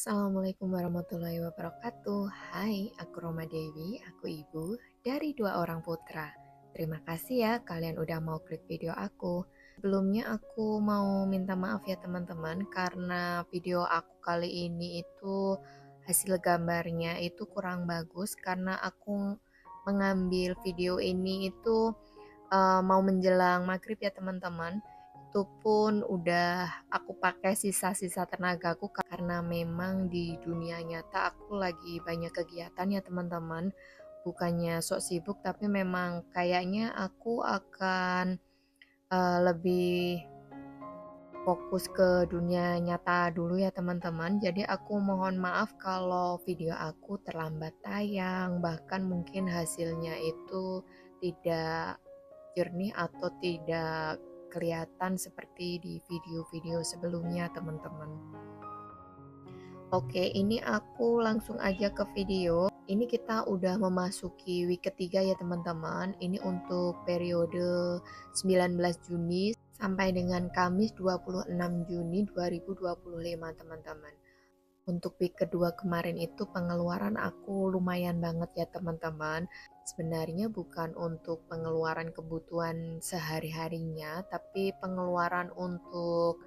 Assalamualaikum warahmatullahi wabarakatuh. Hai, aku Roma Dewi, aku ibu dari dua orang putra. Terima kasih ya kalian udah mau klik video aku. Sebelumnya aku mau minta maaf ya teman-teman karena video aku kali ini itu hasil gambarnya itu kurang bagus karena aku mengambil video ini itu mau menjelang maghrib ya teman-teman. Itu pun udah aku pakai sisa-sisa tenagaku karena memang di dunia nyata aku lagi banyak kegiatan ya teman-teman. Bukannya sok sibuk tapi memang kayaknya aku akan lebih fokus ke dunia nyata dulu ya teman-teman. Jadi aku mohon maaf kalau video aku terlambat tayang, bahkan mungkin hasilnya itu tidak jernih atau tidak kelihatan seperti di video-video sebelumnya teman-teman. Oke, ini aku langsung aja ke video. Ini kita udah memasuki week ketiga ya teman-teman. Ini untuk periode 19 Juni sampai dengan Kamis 26 Juni 2025 teman-teman. Untuk week kedua kemarin itu pengeluaran aku lumayan banget ya teman-teman. Sebenarnya bukan untuk pengeluaran kebutuhan sehari-harinya, tapi pengeluaran untuk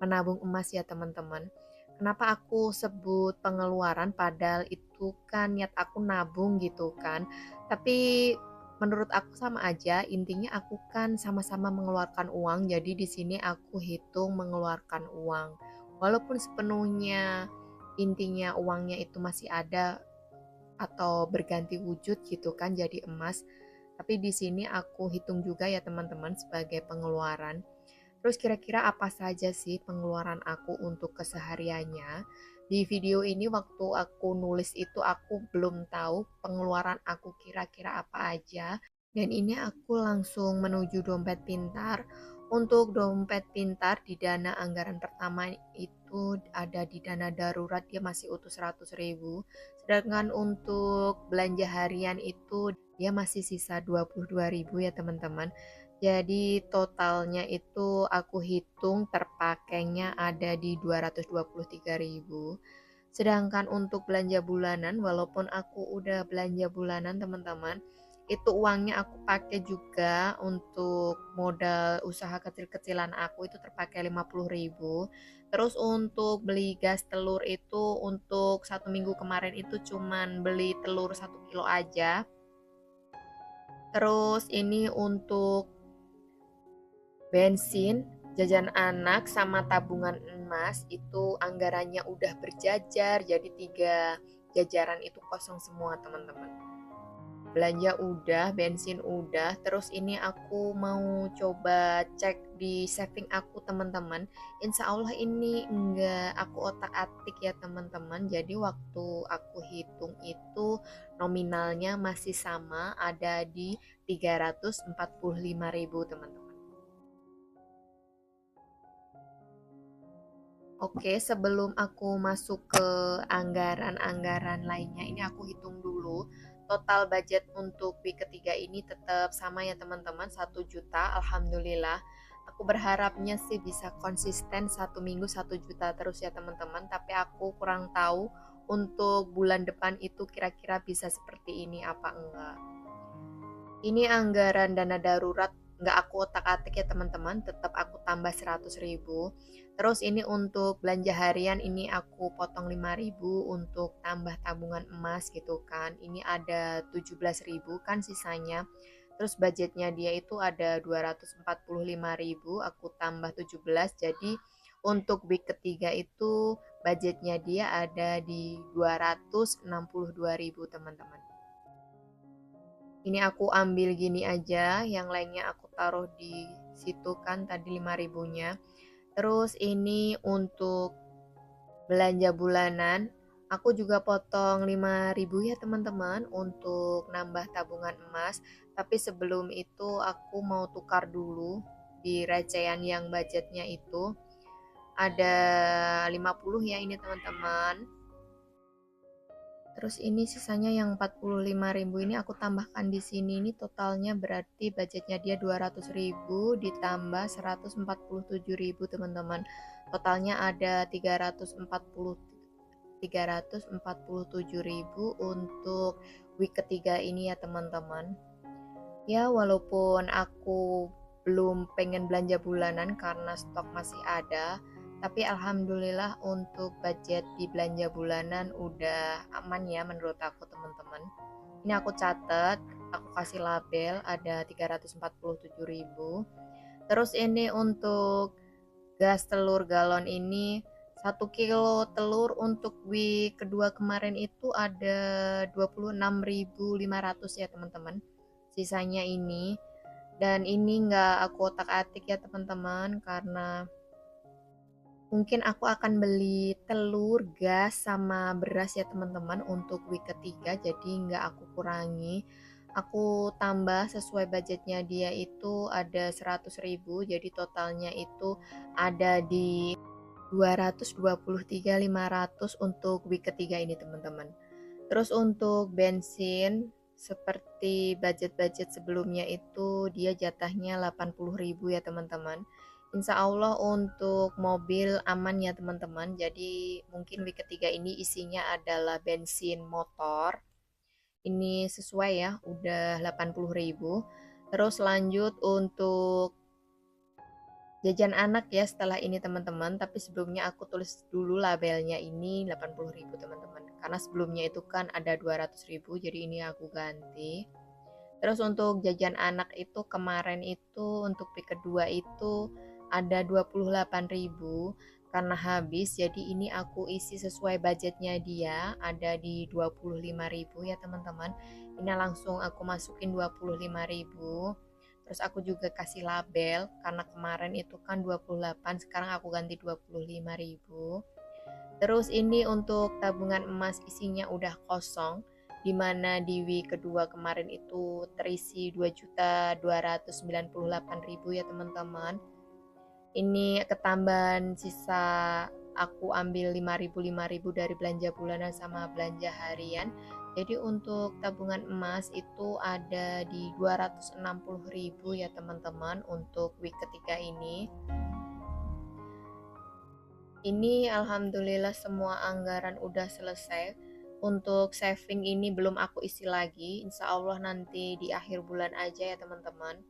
menabung emas ya teman-teman. Kenapa aku sebut pengeluaran padahal itu kan niat aku nabung gitu kan. Tapi menurut aku sama aja, intinya aku kan sama-sama mengeluarkan uang, jadi di sini aku hitung mengeluarkan uang. Walaupun sepenuhnya intinya uangnya itu masih ada atau berganti wujud gitu kan jadi emas, tapi di sini aku hitung juga ya teman-teman sebagai pengeluaran. Terus kira-kira apa saja sih pengeluaran aku untuk kesehariannya? Di video ini waktu aku nulis itu aku belum tahu pengeluaran aku kira-kira apa aja. Dan ini aku langsung menuju dompet pintar. Untuk dompet pintar di dana anggaran pertama itu ada di dana darurat dia masih utuh 100.000. Sedangkan untuk belanja harian itu dia masih sisa 22.000 ya teman-teman. Jadi totalnya itu aku hitung terpakainya ada di 223.000. Sedangkan untuk belanja bulanan, walaupun aku udah belanja bulanan teman-teman, itu uangnya aku pakai juga untuk modal usaha kecil-kecilan aku itu terpakai 50.000. Terus untuk beli gas telur itu untuk 1 minggu kemarin itu cuman beli telur 1 kilo aja. Terus ini untuk bensin, jajan anak, sama tabungan emas itu anggarannya udah berjajar, jadi 3 jajaran itu kosong semua teman-teman. Belanja udah, bensin udah, terus ini aku mau coba cek di saving aku teman-teman. Insya Allah ini enggak aku otak-atik ya teman-teman, jadi waktu aku hitung itu nominalnya masih sama, ada di 345.000 teman-teman. Oke, sebelum aku masuk ke anggaran-anggaran lainnya, ini aku hitung dulu. Total budget untuk week ketiga ini tetap sama ya teman-teman, 1 juta. Alhamdulillah. Aku berharapnya sih bisa konsisten 1 minggu 1 juta terus ya teman-teman. Tapi aku kurang tahu untuk bulan depan itu kira-kira bisa seperti ini apa enggak. Ini anggaran dana darurat nggak aku otak-atik ya teman-teman, tetap aku tambah 100.000. Terus ini untuk belanja harian ini aku potong 5.000 untuk tambah tabungan emas gitu kan. Ini ada 17.000 kan sisanya. Terus budgetnya dia itu ada 245.000, aku tambah 17, jadi untuk week ketiga itu budgetnya dia ada di 262.000 teman-teman. Ini aku ambil gini aja, yang lainnya aku taruh di situ kan tadi 5.000-nya. Terus ini untuk belanja bulanan, aku juga potong 5.000 ya teman-teman untuk nambah tabungan emas. Tapi sebelum itu aku mau tukar dulu di recehan yang budgetnya itu. Ada 50 ya ini teman-teman. Terus ini sisanya yang 45.000 ini aku tambahkan di sini, ini totalnya berarti budgetnya dia 200.000 ditambah 147.000 teman-teman. Totalnya ada 340 347.000 untuk week ketiga ini ya teman-teman. Ya walaupun aku belum pengen belanja bulanan karena stok masih ada, tapi alhamdulillah untuk budget di belanja bulanan udah aman ya menurut aku teman-teman. Ini aku catat, aku kasih label ada 347.000. Terus ini untuk gas telur galon ini 1 kilo telur untuk week kedua kemarin itu ada 26.500 ya teman-teman. Sisanya ini, dan ini nggak aku otak-atik ya teman-teman, karena mungkin aku akan beli telur, gas, sama beras ya teman-teman untuk week ketiga, jadi nggak aku kurangi. Aku tambah sesuai budgetnya dia itu ada 100.000, jadi totalnya itu ada di 223.500 untuk week ketiga ini teman-teman. Terus untuk bensin seperti budget-budget sebelumnya itu dia jatahnya 80.000 ya teman-teman. Insya Allah untuk mobil aman ya teman-teman. Jadi mungkin week ketiga ini isinya adalah bensin motor. Ini sesuai ya, udah 80.000. Terus lanjut untuk jajan anak ya setelah ini teman-teman, tapi sebelumnya aku tulis dulu labelnya ini 80.000 teman-teman, karena sebelumnya itu kan ada 200.000, jadi ini aku ganti. Terus untuk jajan anak itu kemarin itu untuk week kedua itu ada 28.000 karena habis, jadi ini aku isi sesuai budgetnya dia ada di 25.000 ya teman-teman. Ini langsung aku masukin 25.000. Terus aku juga kasih label karena kemarin itu kan 28, sekarang aku ganti 25.000. Terus ini untuk tabungan emas isinya udah kosong, dimana di week kedua kemarin itu terisi 2.298.000 ya teman-teman. Ini ketambahan sisa aku ambil 5.000 dari belanja bulanan sama belanja harian. Jadi untuk tabungan emas itu ada di 260.000 ya teman-teman untuk week ketiga ini. Ini alhamdulillah semua anggaran udah selesai. Untuk saving ini belum aku isi lagi. Insya Allah nanti di akhir bulan aja ya teman-teman.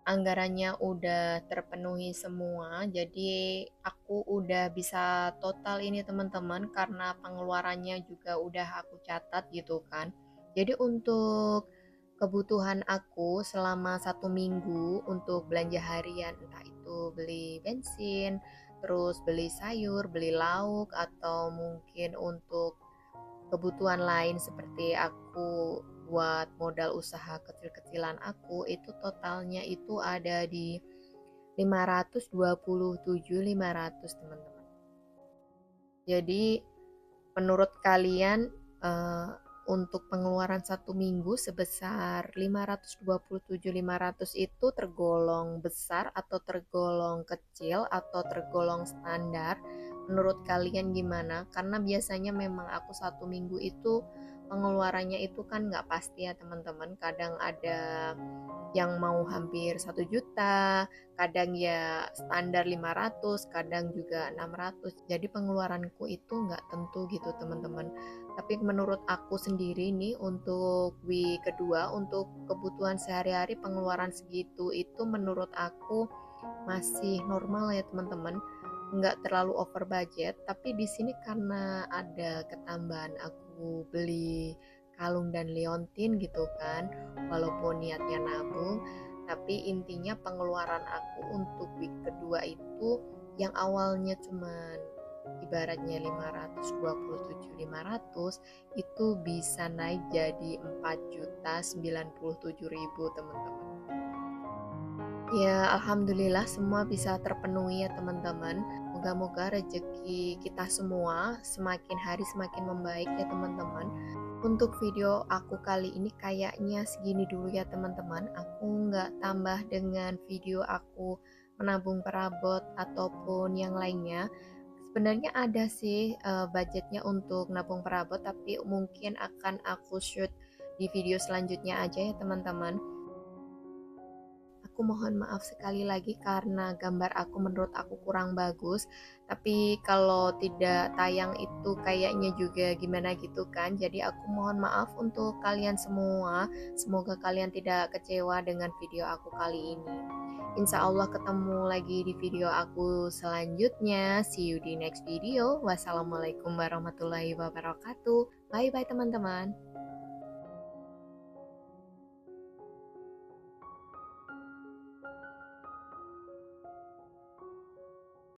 Anggarannya udah terpenuhi semua, jadi aku udah bisa total ini teman-teman, karena pengeluarannya juga udah aku catat gitu kan. Jadi untuk kebutuhan aku selama 1 minggu untuk belanja harian, entah itu beli bensin, terus beli sayur, beli lauk, atau mungkin untuk kebutuhan lain seperti aku buat modal usaha kecil-kecilan aku, itu totalnya itu ada di 527.500 teman-teman. Jadi menurut kalian untuk pengeluaran 1 minggu sebesar 527.500 itu tergolong besar atau tergolong kecil atau tergolong standar? Menurut kalian gimana? Karena biasanya memang aku 1 minggu itu pengeluarannya itu kan nggak pasti ya teman-teman. Kadang ada yang mau hampir 1 juta, kadang ya standar 500, kadang juga 600. Jadi pengeluaranku itu nggak tentu gitu teman-teman. Tapi menurut aku sendiri nih untuk week kedua untuk kebutuhan sehari-hari pengeluaran segitu itu menurut aku masih normal ya teman-teman, nggak terlalu over budget. Tapi di sini karena ada ketambahan aku beli kalung dan liontin gitu kan, walaupun niatnya nabung, tapi intinya pengeluaran aku untuk week kedua itu yang awalnya cuman ibaratnya 527.500 itu bisa naik jadi 4.097.000 teman-teman. Ya, alhamdulillah semua bisa terpenuhi ya teman-teman. Moga-moga rezeki kita semua semakin hari semakin membaik ya teman-teman. Untuk video aku kali ini kayaknya segini dulu ya teman-teman. Aku nggak tambah dengan video aku menabung perabot ataupun yang lainnya. Sebenarnya ada sih budgetnya untuk nabung perabot, tapi mungkin akan aku shoot di video selanjutnya aja ya teman-teman. aku mohon maaf sekali lagi karena gambar aku menurut aku kurang bagus. Tapi kalau tidak tayang itu kayaknya juga gimana gitu kan. Jadi aku mohon maaf untuk kalian semua. Semoga kalian tidak kecewa dengan video aku kali ini. Insya Allah ketemu lagi di video aku selanjutnya. See you di next video. Wassalamualaikum warahmatullahi wabarakatuh. Bye bye teman-teman.